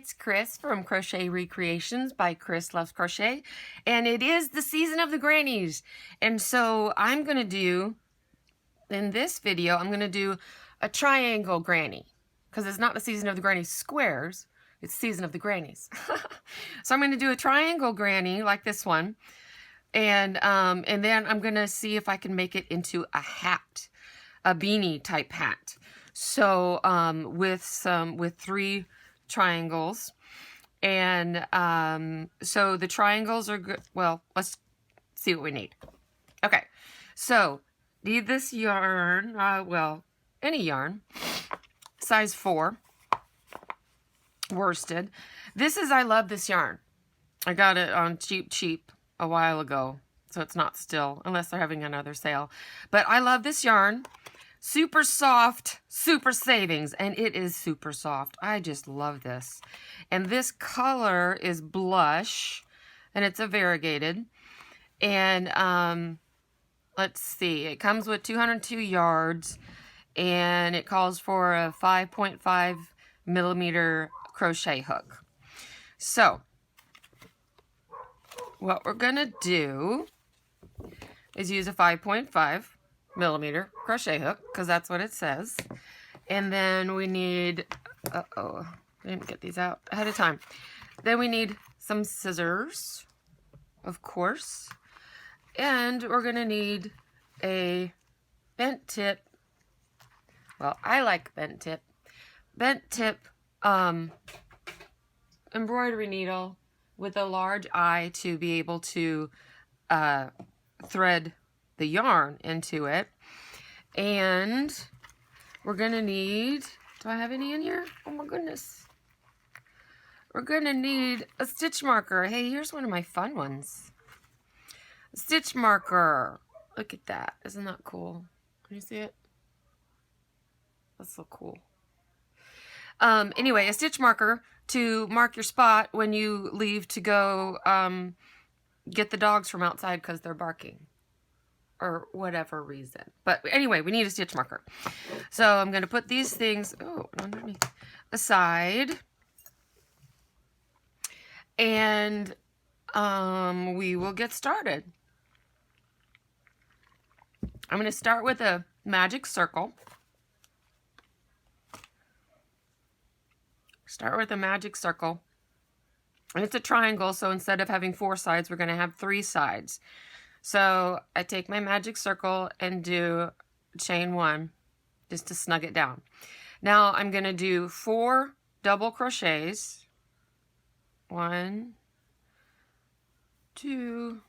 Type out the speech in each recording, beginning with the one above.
it's Chris from Crochet Recreations by Chris Loves Crochet, and it is the season of the grannies. And so I'm going to do, in this video, I'm going to do a triangle granny, because it's not the season of the granny squares, it's season of the grannies. So I'm going to do a triangle granny like this one, and then I'm going to see if I can make it into a hat, a beanie type hat. So with 3 triangles, and so the triangles are good. Well, let's see what we need. Okay, so need this yarn, well, any yarn, size 4, worsted. I love this yarn. I got it on cheap a while ago, so it's not still, unless they're having another sale. But I love this yarn. Super soft, super savings, and it is super soft. I just love this. And this color is blush, and it's a variegated. And let's see, it comes with 202 yards, and it calls for a 5.5 millimeter crochet hook. So what we're gonna do is use a 5.5 millimeter crochet hook, because that's what it says. And then we need, I didn't get these out ahead of time. Then we need some scissors, of course. And we're gonna need a bent tip. Well, I like bent tip. Bent tip embroidery needle with a large eye to be able to thread the yarn into it. And we're gonna need, do I have any in here? Oh my goodness. We're gonna need a stitch marker. Hey, here's one of my fun ones. A stitch marker. Look at that. Isn't that cool? Can you see it? That's so cool. Anyway, a stitch marker to mark your spot when you leave to go get the dogs from outside because they're barking, or whatever reason. But anyway, we need a stitch marker. So I'm going to put these things underneath aside, and we will get started. I'm going to start with a magic circle. Start with a magic circle. And it's a triangle, so instead of having 4 sides, we're going to have 3 sides. So I take my magic circle and do chain 1 just to snug it down. Now I'm going to do 4 double crochets. 1, 2,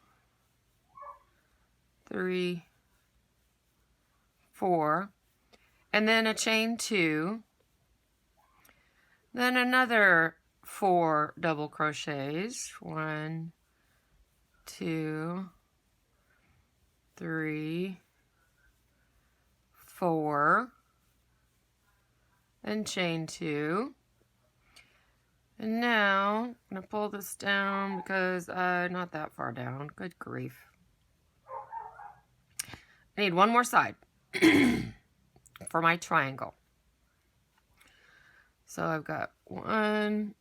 3, 4, and then a chain 2, then another 4 double crochets. 1, 2, 3, 4, and chain 2. And now I'm going to pull this down because not that far down. Good grief. I need one more side for my triangle. So I've got 1,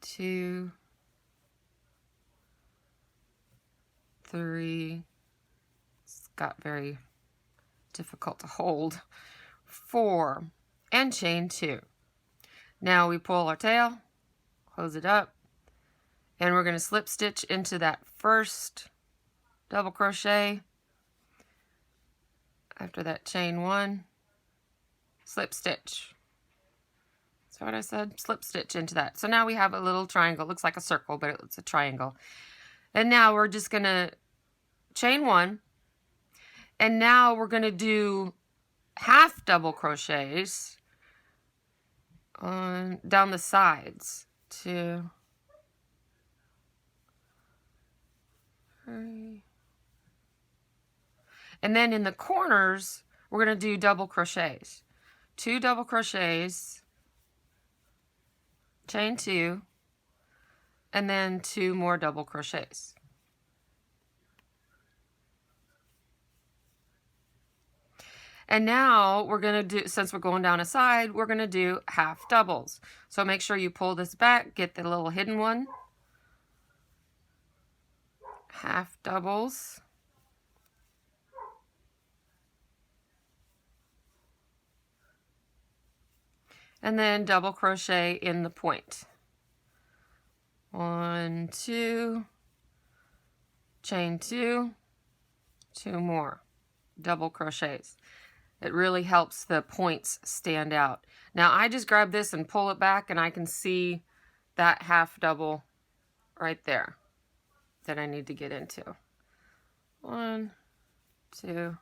2, 3. It's got very difficult to hold. 4, and chain 2. Now we pull our tail, close it up, and we're going to slip stitch into that first double crochet. After that, chain 1, slip stitch. That's what I said, slip stitch into that. So now we have a little triangle. It looks like a circle, but it's a triangle. And now we're just going to chain 1, and now we're going to do half double crochets on down the sides. 2, 3, and then in the corners we're going to do double crochets. 2 double crochets, chain 2, and then 2 more double crochets. And now we're going to do, since we're going down a side, we're going to do half doubles. So make sure you pull this back, get the little hidden one. Half doubles. And then double crochet in the point. 1, 2, chain 2, 2 more double crochets. It really helps the points stand out. Now I just grab this and pull it back, and I can see that half double right there that I need to get into. 1, 2,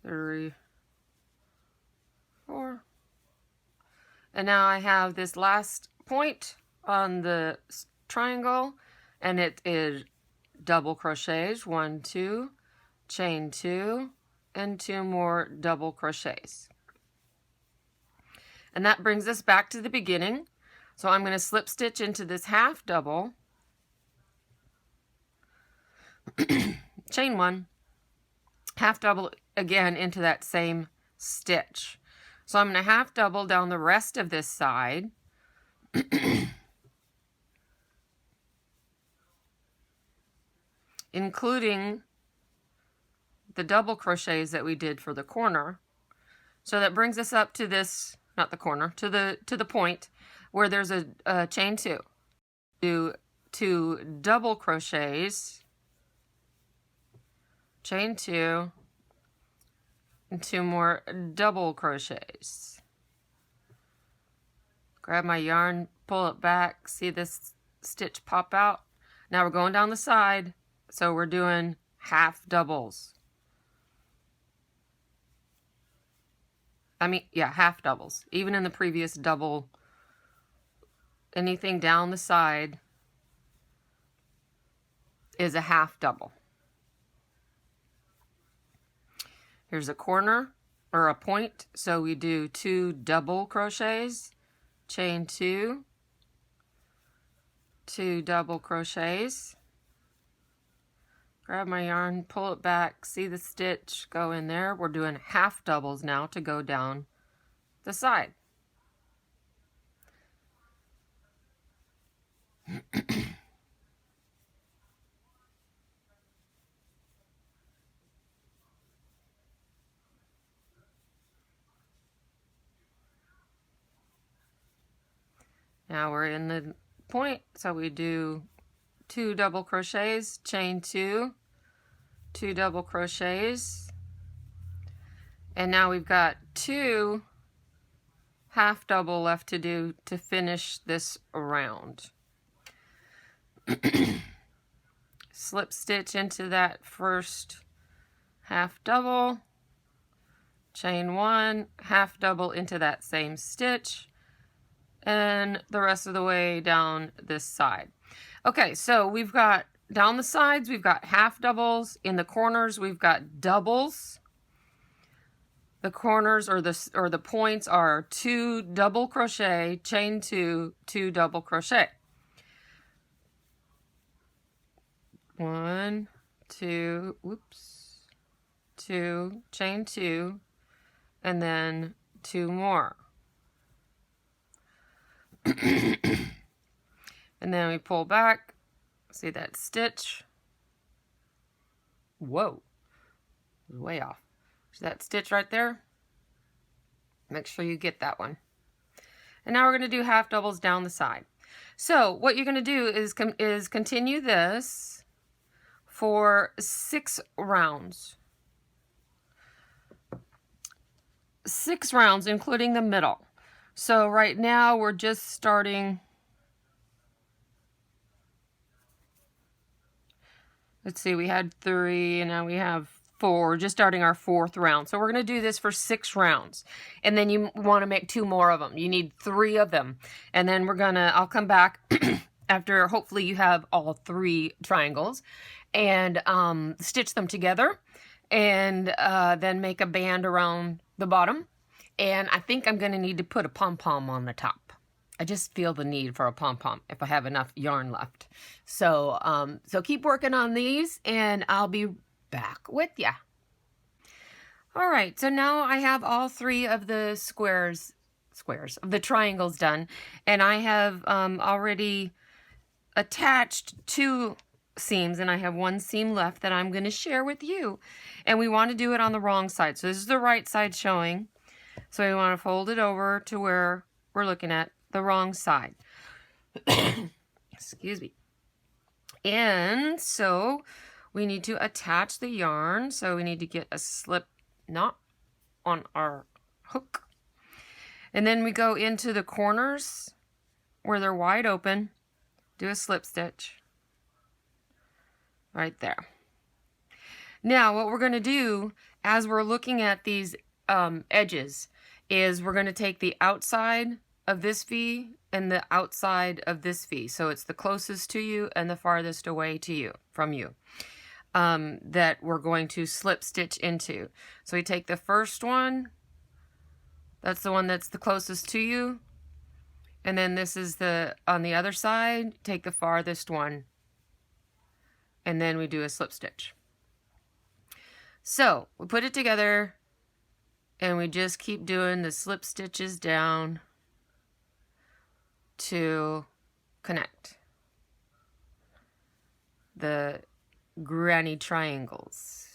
3, 4. And now I have this last point on the triangle, and it is double crochets. 1, 2, chain 2, and 2 more double crochets. And that brings us back to the beginning. So I'm going to slip stitch into this half double, chain 1, half double again into that same stitch. So I'm going to half double down the rest of this side. Including the double crochets that we did for the corner. So that brings us up to this, not the corner, to the point where there's a chain 2. Do 2 double crochets, chain 2, and 2 more double crochets. Grab my yarn, pull it back, see this stitch pop out. Now we're going down the side, so we're doing half doubles. Half doubles. Even in the previous double, anything down the side is a half double. Here's a corner or a point, so we do 2 double crochets, chain 2, 2 double crochets. Grab my yarn, pull it back, see the stitch go in there. We're doing half doubles now to go down the side. Now we're in the point, so we do 2 double crochets, chain 2, 2 double crochets, and now we've got 2 half double left to do to finish this round. Slip stitch into that first half double, chain 1, half double into that same stitch, and the rest of the way down this side. Okay, so we've got down the sides, we've got half doubles. In the corners, we've got doubles. The corners or the points are 2 double crochet, chain 2, 2 double crochet. 1, 2, 2, chain 2, and then 2 more. And then we pull back, see that stitch. Whoa, it was way off. See that stitch right there? Make sure you get that one. And now we're going to do half doubles down the side. So what you're going to do is continue this for 6 rounds. 6 rounds, including the middle. So right now we're just starting. Let's see, we had 3 and now we have 4. We're just starting our 4th round. So we're going to do this for 6 rounds. And then you want to make 2 more of them. You need 3 of them. And then I'll come back after hopefully you have all 3 triangles and stitch them together and then make a band around the bottom. And I think I'm going to need to put a pom-pom on the top. I just feel the need for a pom-pom if I have enough yarn left. So, so keep working on these and I'll be back with ya. All right, so now I have all three of the squares of the triangles done, and I have already attached 2 seams, and I have 1 seam left that I'm going to share with you. And we want to do it on the wrong side. So this is the right side showing. So we want to fold it over to where we're looking at the wrong side. Excuse me. And so we need to attach the yarn. So we need to get a slip knot on our hook. And then we go into the corners where they're wide open. Do a slip stitch right there. Now what we're going to do as we're looking at these edges is we're going to take the outside of this V and the outside of this V. So it's the closest to you and the farthest away to you from you that we're going to slip stitch into. So we take the first one, that's the one that's the closest to you. And then this is the, on the other side, take the farthest one. And then we do a slip stitch. So we put it together and we just keep doing the slip stitches down to connect the granny triangles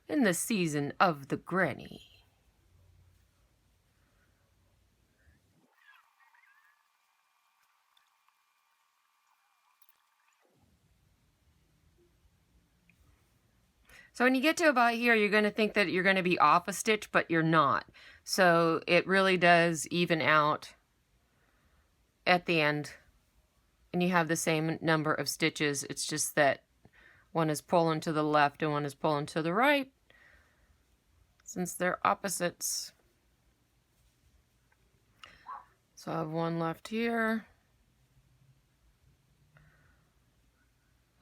in the season of the granny. So when you get to about here, you're going to think that you're going to be off a stitch, but you're not. So it really does even out at the end. And you have the same number of stitches. It's just that one is pulling to the left and one is pulling to the right, since they're opposites. So I have one left here.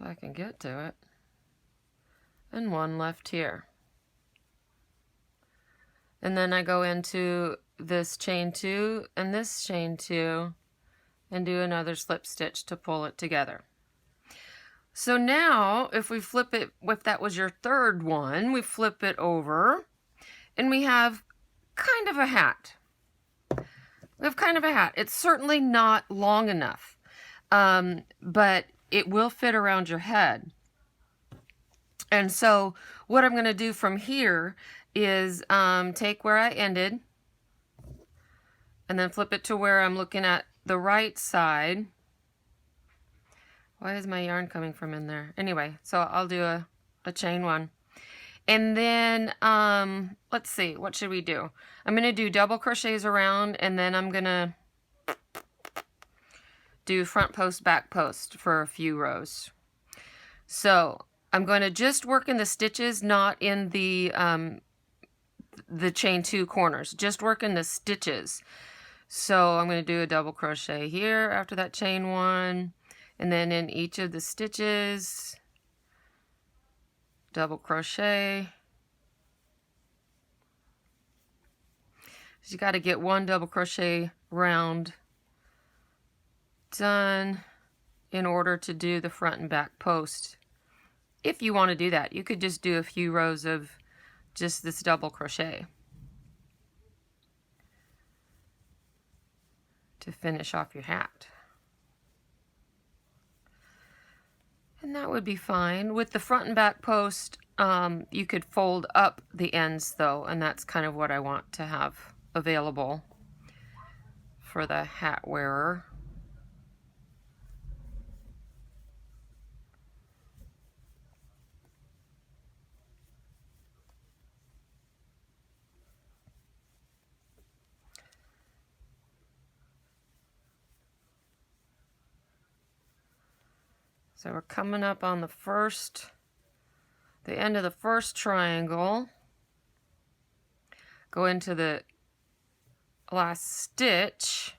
If I can get to it. And one left here. And then I go into this chain 2 and this chain 2 and do another slip stitch to pull it together. So now if we flip it, if that was your third one, we flip it over and we have kind of a hat. We have kind of a hat. It's certainly not long enough, but it will fit around your head. And so what I'm going to do from here is take where I ended and then flip it to where I'm looking at the right side. Why is my yarn coming from in there? Anyway, so I'll do a chain 1. And then, let's see, what should we do? I'm going to do double crochets around, and then I'm going to do front post, back post for a few rows. So I'm going to just work in the stitches, not in the chain 2 corners. Just work in the stitches. So I'm going to do a double crochet here after that chain 1, and then in each of the stitches, double crochet. So you got to get 1 double crochet round done in order to do the front and back post. If you want to do that, you could just do a few rows of just this double crochet to finish off your hat. And that would be fine. With the front and back post, you could fold up the ends though, and that's kind of what I want to have available for the hat wearer. So we're coming up on the end of the first triangle. Go into the last stitch,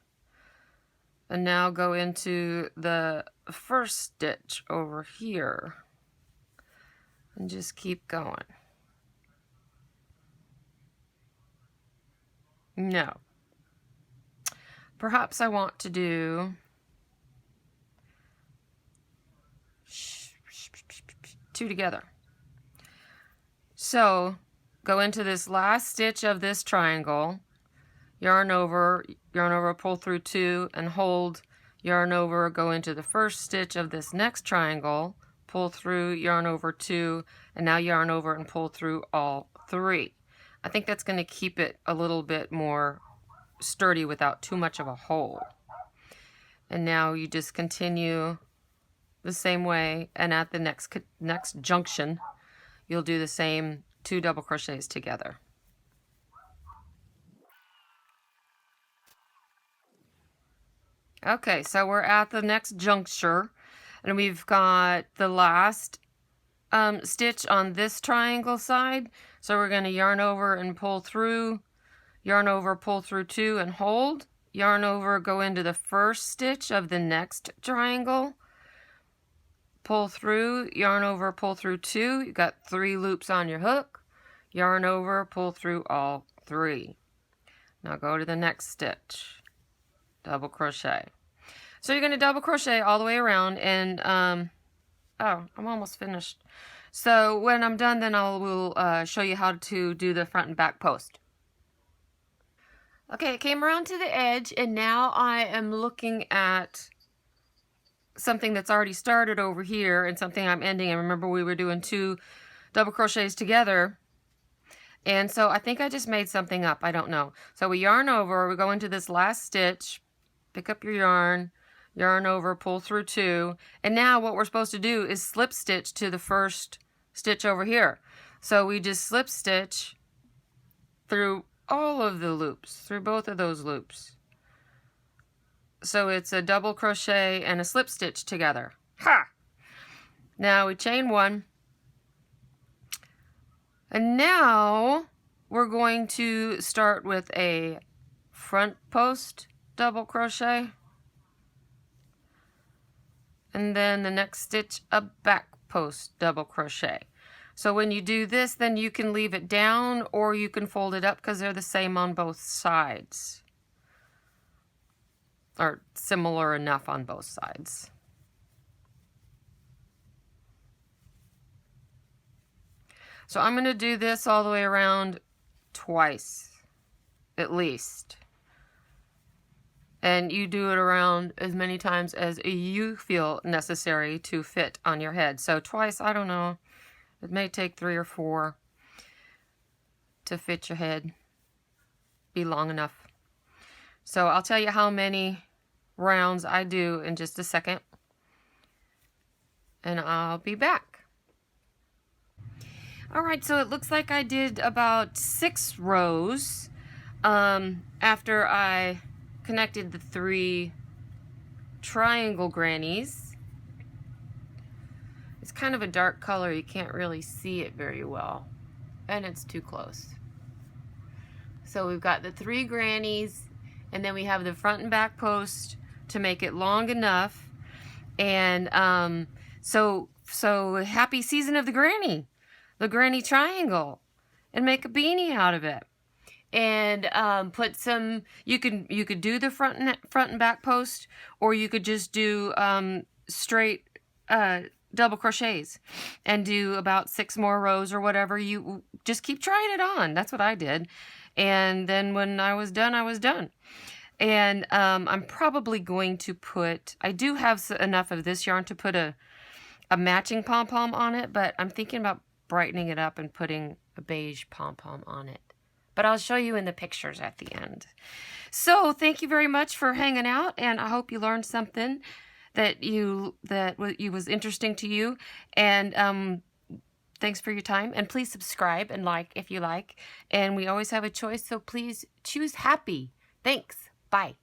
and now go into the first stitch over here, and just keep going. No. Perhaps I want to do 2 together. So go into this last stitch of this triangle, yarn over, pull through 2 and hold, yarn over, go into the first stitch of this next triangle, pull through, yarn over 2, and now yarn over and pull through all 3. I think that's going to keep it a little bit more sturdy without too much of a hole. And now you just continue the same way, and at the next junction you'll do the same 2 double crochets together. Okay, so we're at the next juncture, and we've got the last stitch on this triangle side. So we're going to yarn over and pull through, yarn over, pull through 2 and hold, yarn over, go into the first stitch of the next triangle, pull through, yarn over, pull through 2. You got 3 loops on your hook, yarn over, pull through all 3. Now go to the next stitch, double crochet. So you're going to double crochet all the way around, and oh, I'm almost finished. So when I'm done, then I will show you how to do the front and back post. Okay, I came around to the edge, and now I am looking at something that's already started over here and something I'm ending. And remember, we were doing 2 double crochets together, and so I think I just made something up. I don't know. So we yarn over, we go into this last stitch, pick up your yarn, yarn over, pull through 2, and now what we're supposed to do is slip stitch to the first stitch over here. So we just slip stitch through all of the loops, through both of those loops. So it's a double crochet and a slip stitch together. Ha! Now we chain 1, and now we're going to start with a front post double crochet, and then the next stitch a back post double crochet. So when you do this, then you can leave it down or you can fold it up because they're the same on both sides, or similar enough on both sides. So I'm going to do this all the way around twice at least. And you do it around as many times as you feel necessary to fit on your head. So twice, I don't know, it may take 3 or 4 to fit your head, be long enough. So I'll tell you how many rounds I do in just a second, and I'll be back. Alright, so it looks like I did about 6 rows after I connected the 3 triangle grannies. It's kind of a dark color, you can't really see it very well, and it's too close. So we've got the 3 grannies, and then we have the front and back post to make it long enough. And so happy season of the granny triangle, and make a beanie out of it. And put some, you could do the front and back post, or you could just do straight double crochets and do about 6 more rows or whatever. You just keep trying it on. That's what I did. And then when I was done, I was done. And I'm probably going to put, I do have enough of this yarn to put a matching pom-pom on it, but I'm thinking about brightening it up and putting a beige pom-pom on it. But I'll show you in the pictures at the end. So thank you very much for hanging out, and I hope you learned something that was interesting to you. And thanks for your time, and please subscribe and like if you like. And we always have a choice, so please choose happy. Thanks. Bye.